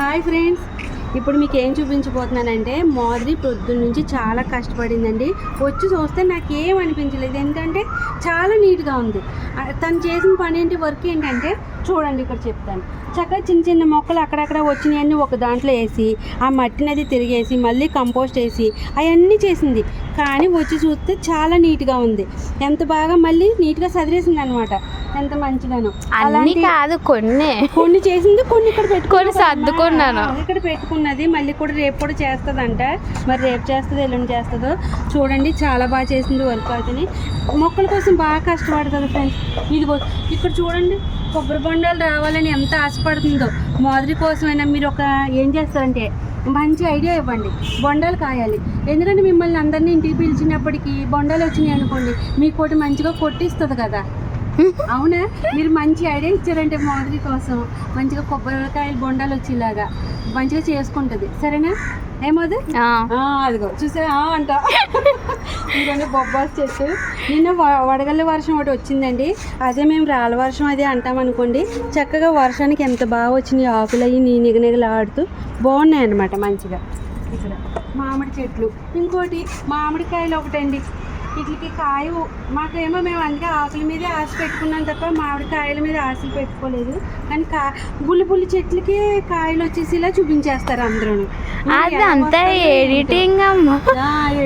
Hi friends, ఇప్పుడు మీకు ఏం చూపించబోతున్నానంటే మాధురి పొద్దున్న నుంచి చాలా కష్టపడిందండి. వచ్చి చూస్తే నాకు ఏం అనిపించలేదు, ఎందుకంటే చాలా నీట్గా ఉంది. తను చేసిన పని ఏంటి, వర్క్ ఏంటంటే చూడండి, ఇక్కడ చెప్తాను. చక్కగా చిన్న చిన్న మొక్కలు అక్కడక్కడ వచ్చినాయన్నీ ఒక దాంట్లో వేసి ఆ మట్టిని అది తిరిగేసి మళ్ళీ కంపోస్ట్ వేసి అవన్నీ చేసింది. కానీ వచ్చి చూస్తే చాలా నీట్గా ఉంది. ఎంత బాగా మళ్ళీ నీట్గా సదిరేసింది అనమాట. ఎంత మంచిగాను. అన్నీ కాదు, కొన్ని చేసింది, కొన్ని ఇక్కడ పెట్టుకొని సర్దుకున్నాను. ఇక్కడ పెట్టుకున్నది. మళ్ళీ కూడా రేపు కూడా చేస్తుందంట. మరి రేపు చేస్తుందో ఎల్లుండి చేస్తుందో చూడండి. చాలా బాగా చేసింది వర్క్. అతని మొక్కల కోసం బాగా కష్టపడుతుంది ఫ్రెండ్స్. ఇదిగో ఇక్కడ చూడండి, కొబ్బరి బొండాలు రావాలని ఎంత ఆశపడుతుందో. మాధురి కోసమైనా మీరు ఏం చేస్తారంటే మంచి ఐడియా ఇవ్వండి. బొండాలు కాయాలి, ఎందుకంటే మిమ్మల్ని అందరినీ ఇంటికి పిలిచినప్పటికీ బొండాలు వచ్చినాయి అనుకోండి, మీకు మంచిగా కొట్టిస్తుంది కదా. అవునా? మీరు మంచి ఐడియా ఇచ్చారంటే మాధురి కోసం మంచిగా కొబ్బరికాయలు బొండాలు వచ్చేలాగా మంచిగా చేసుకుంటుంది. సరేనా? ఏమోదు అదిగో చూసా అంట. ఇంకొన్ని బొబ్బాస్ చెట్టు. నిన్న వడగళ్ళ వర్షం ఒకటి వచ్చిందండి. అదే మేము రాళ్ళ వర్షం అదే అంటాం అనుకోండి. చక్కగా వర్షానికి ఎంత బాగా వచ్చినాయి, ఆకులు అవి నిగనిగలాడుతూ బాగున్నాయి అన్నమాట మంచిగా. ఇక్కడ మామిడి చెట్లు, ఇంకోటి మామిడికాయలు ఒకటండి. వీటికి కాయ మాకేమో మేము అందుకే ఆకుల మీదే ఆశ పెట్టుకున్నాం తప్ప మామిడికాయల మీద ఆశలు పెట్టుకోలేదు. కానీ బుల్లి చెట్లకి కాయలు వచ్చేసి ఇలా చూపించేస్తారు అందరూ. ఎడిటింగ్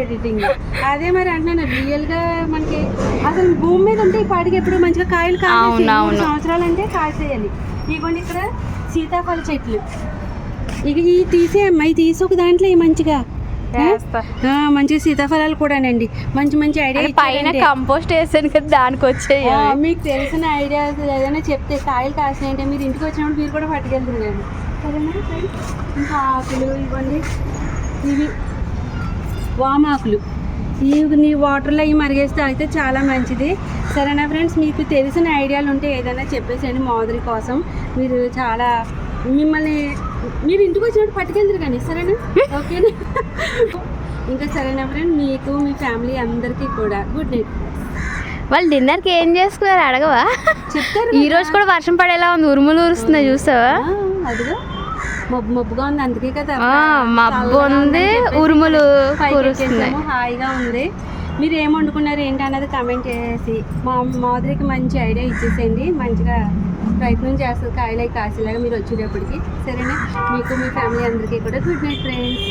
ఎడిటింగ్ అదే మరి అంటున్నాను. రియల్గా మనకి అసలు భూమి మీద ఉంటే ఈ పాటికి ఎప్పుడు మంచిగా కాయలు కాయాలి. 3 సంవత్సరాలు అంటే కాసేయాలి. ఇదిగోండి ఇక్కడ సీతాఫల చెట్లు. ఇక ఈ తీసేయమ్మా, ఈ తీసి ఒక దాంట్లో మంచిగా మంచి సీతాఫలాలు కూడానండి. మంచి మంచి ఐడియా పైన కంపోస్ట్ వేసాను కదా, దానికి వచ్చాయి. మీకు తెలిసిన ఐడియాస్ ఏదైనా చెప్తే కాయలు కాసినాయంటే మీరు ఇంటికి వచ్చినప్పుడు మీరు కూడా పట్టుకెళ్తున్నారు. సరేనా? ఇంకా ఆకులు ఇవ్వండి. ఇవి వామాకులు. నీ వాటర్లో అవి మరిగేస్తే అయితే చాలా మంచిది. సరేనా ఫ్రెండ్స్? మీకు తెలిసిన ఐడియాలు ఉంటే ఏదైనా చెప్పేసేయండి మాధురి కోసం. మీరు చాలా మిమ్మల్ని మీరు ఇంటికి వచ్చినప్పుడు పట్టుకెళ్తారు కానీ. సరేనా? ఓకేనా? ఇంకా సరేనా ఫ్రెండ్? మీకు మీ ఫ్యామిలీ అందరికీ కూడా గుడ్ నైట్. వాళ్ళు డిన్నర్కి ఏం చేసుకున్నారు అడగవా? చెప్తారు. ఈ రోజు కూడా వర్షం పడేలా ఉంది, ఉరుములు ఉరుస్తున్నాయి, చూసావా? అదిగో మబ్బుగా ఉంది, అందుకే కదా మబ్బు ఉంది, ఉరుములు కురుస్తున్నాయి. హాయిగా ఉంది. మీరు ఏం వండుకున్నారు ఏంటి అన్నది కామెంట్ చేసి మా మాధురికి మంచి ఐడియా ఇచ్చేసేయండి. మంచిగా ప్రయత్నం చేస్తుంది కాయలై కాసేలాగా మీరు వచ్చేటప్పటికి. సరేనా? మీకు మీ ఫ్యామిలీ అందరికీ కూడా గుడ్ నైట్ ఫ్రెండ్స్.